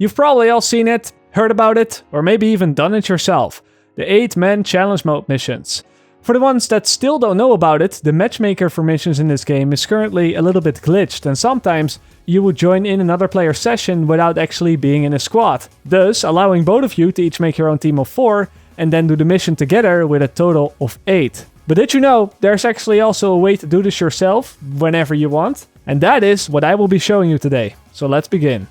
You've probably all seen it, heard about it, or maybe even done it yourself. The 8-man challenge mode missions. For the ones that still don't know about it, the matchmaker for missions in this game is currently a little bit glitched, and sometimes you would join in another player's session without actually being in a squad, thus allowing both of you to each make your own team of 4 and then do the mission together with a total of 8. But did you know there's actually also a way to do this yourself whenever you want? And that is what I will be showing you today. So let's begin.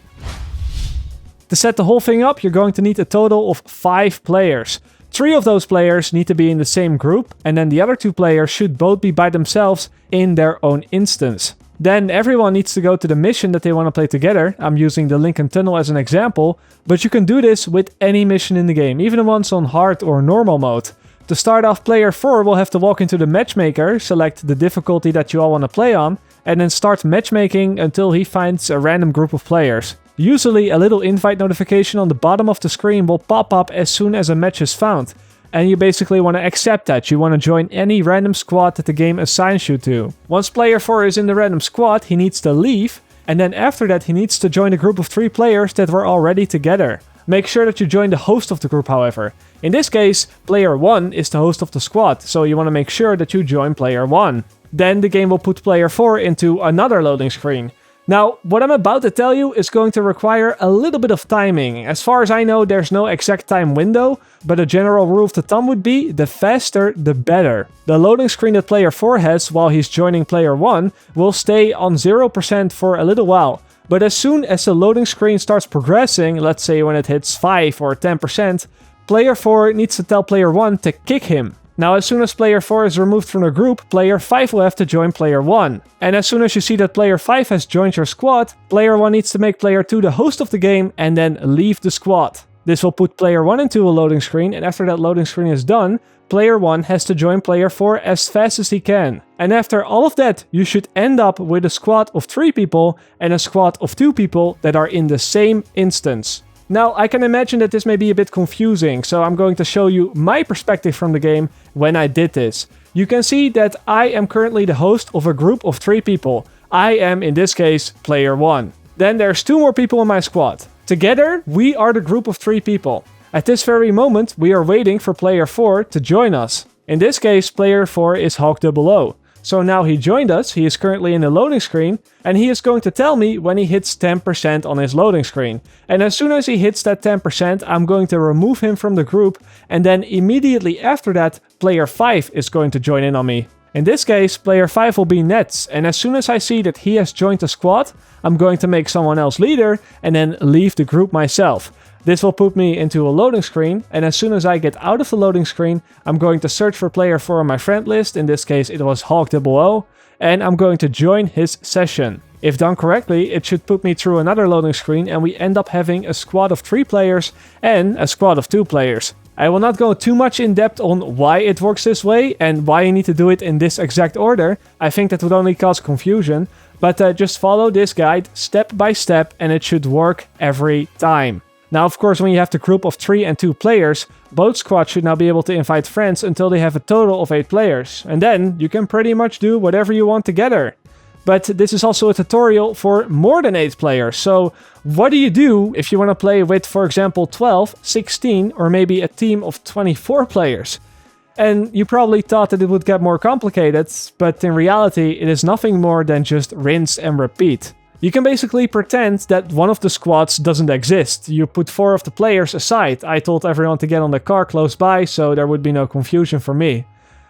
To set the whole thing up, you're going to need a total of 5 players. 3 of those players need to be in the same group, and then the other 2 players should both be by themselves in their own instance. Then everyone needs to go to the mission that they want to play together. I'm using the Lincoln Tunnel as an example, but you can do this with any mission in the game, even the ones on hard or normal mode. To start off, player 4 will have to walk into the matchmaker, select the difficulty that you all want to play on, and then start matchmaking until he finds a random group of players. Usually a little invite notification on the bottom of the screen will pop up as soon as a match is found. And you basically want to accept that. You want to join any random squad that the game assigns you to. Once player 4 is in the random squad, he needs to leave. And then after that he needs to join a group of 3 players that were already together. Make sure that you join the host of the group, however. In this case, player 1 is the host of the squad, so you want to make sure that you join player 1. Then the game will put player 4 into another loading screen. Now, what I'm about to tell you is going to require a little bit of timing. As far as I know, there's no exact time window, but a general rule of the thumb would be the faster, the better. The loading screen that player 4 has while he's joining player 1 will stay on 0% for a little while. But as soon as the loading screen starts progressing, let's say when it hits 5 or 10%, player 4 needs to tell player 1 to kick him. Now, as soon as player 4 is removed from the group, player 5 will have to join player 1. And as soon as you see that player 5 has joined your squad, player 1 needs to make player 2 the host of the game and then leave the squad. This will put player 1 into a loading screen, and after that loading screen is done, player 1 has to join player 4 as fast as he can. And after all of that, you should end up with a squad of 3 people and a squad of 2 people that are in the same instance. Now, I can imagine that this may be a bit confusing, so I'm going to show you my perspective from the game when I did this. You can see that I am currently the host of a group of 3 people. I am, in this case, player 1. Then there's 2 more people in my squad. Together, we are the group of 3 people. At this very moment, we are waiting for player 4 to join us. In this case, player 4 is Hawk00. So now he joined us, he is currently in the loading screen, and he is going to tell me when he hits 10% on his loading screen. And as soon as he hits that 10%, I'm going to remove him from the group, and then immediately after that, player 5 is going to join in on me. In this case, player 5 will be Nets, and as soon as I see that he has joined the squad, I'm going to make someone else leader, and then leave the group myself. This will put me into a loading screen, and as soon as I get out of the loading screen, I'm going to search for player 4 on my friend list, in this case it was Hawk00, and I'm going to join his session. If done correctly, it should put me through another loading screen, and we end up having a squad of 3 players and a squad of 2 players. I will not go too much in depth on why it works this way and why you need to do it in this exact order. I think that would only cause confusion, but just follow this guide step by step and it should work every time. Now, of course, when you have the group of 3 and 2 players, both squads should now be able to invite friends until they have a total of 8 players. And then you can pretty much do whatever you want together. But this is also a tutorial for more than 8 players. So what do you do if you want to play with, for example, 12, 16, or maybe a team of 24 players? And you probably thought that it would get more complicated, but in reality, it is nothing more than just rinse and repeat. You can basically pretend that one of the squads doesn't exist. You put 4 of the players aside. I told everyone to get on the car close by, so there would be no confusion for me.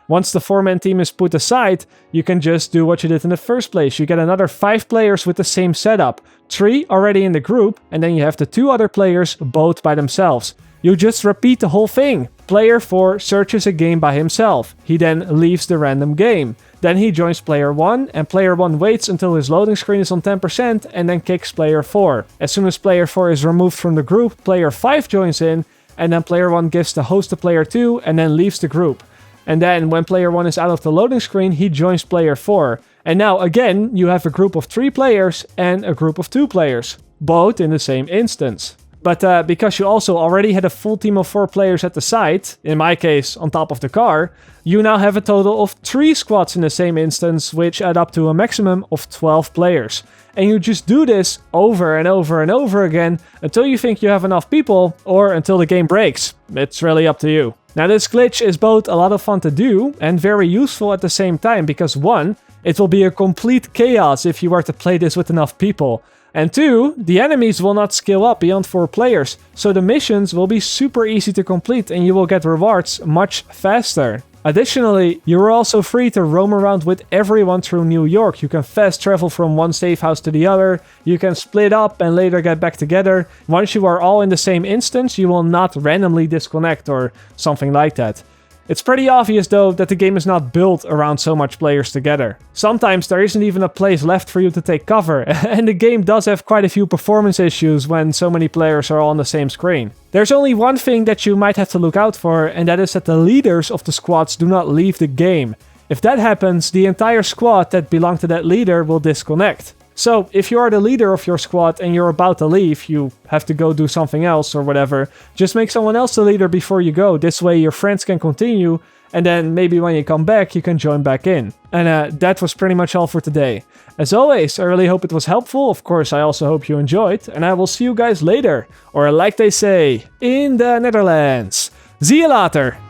Once the 4-man team is put aside, you can just do what you did in the first place. You get another 5 players with the same setup. 3 already in the group, and then you have the 2 other players both by themselves. You just repeat the whole thing. Player 4 searches a game by himself. He then leaves the random game. Then he joins player 1, and player 1 waits until his loading screen is on 10% and then kicks player 4. As soon as player 4 is removed from the group, player 5 joins in, and then player 1 gives the host to player 2 and then leaves the group. And then when player 1 is out of the loading screen, he joins player 4. And now again, you have a group of 3 players and a group of 2 players, both in the same instance. But because you also already had a full team of 4 players at the site, in my case on top of the car, you now have a total of 3 squads in the same instance, which add up to a maximum of 12 players. And you just do this over and over and over again until you think you have enough people, or until the game breaks. It's really up to you. Now this glitch is both a lot of fun to do and very useful at the same time, because 1, it will be a complete chaos if you were to play this with enough people. And 2, the enemies will not scale up beyond 4 players, so the missions will be super easy to complete and you will get rewards much faster. Additionally, you are also free to roam around with everyone through New York. You can fast travel from one safe house to the other, you can split up and later get back together. Once you are all in the same instance, you will not randomly disconnect or something like that. It's pretty obvious though that the game is not built around so much players together. Sometimes there isn't even a place left for you to take cover, and the game does have quite a few performance issues when so many players are all on the same screen. There's only one thing that you might have to look out for, and that is that the leaders of the squads do not leave the game. If that happens, the entire squad that belonged to that leader will disconnect. So, if you are the leader of your squad and you're about to leave, you have to go do something else or whatever, just make someone else the leader before you go. This way your friends can continue, and then maybe when you come back, you can join back in. And that was pretty much all for today. As always, I really hope it was helpful. Of course, I also hope you enjoyed, and I will see you guys later. Or like they say, in the Netherlands. Zie je later!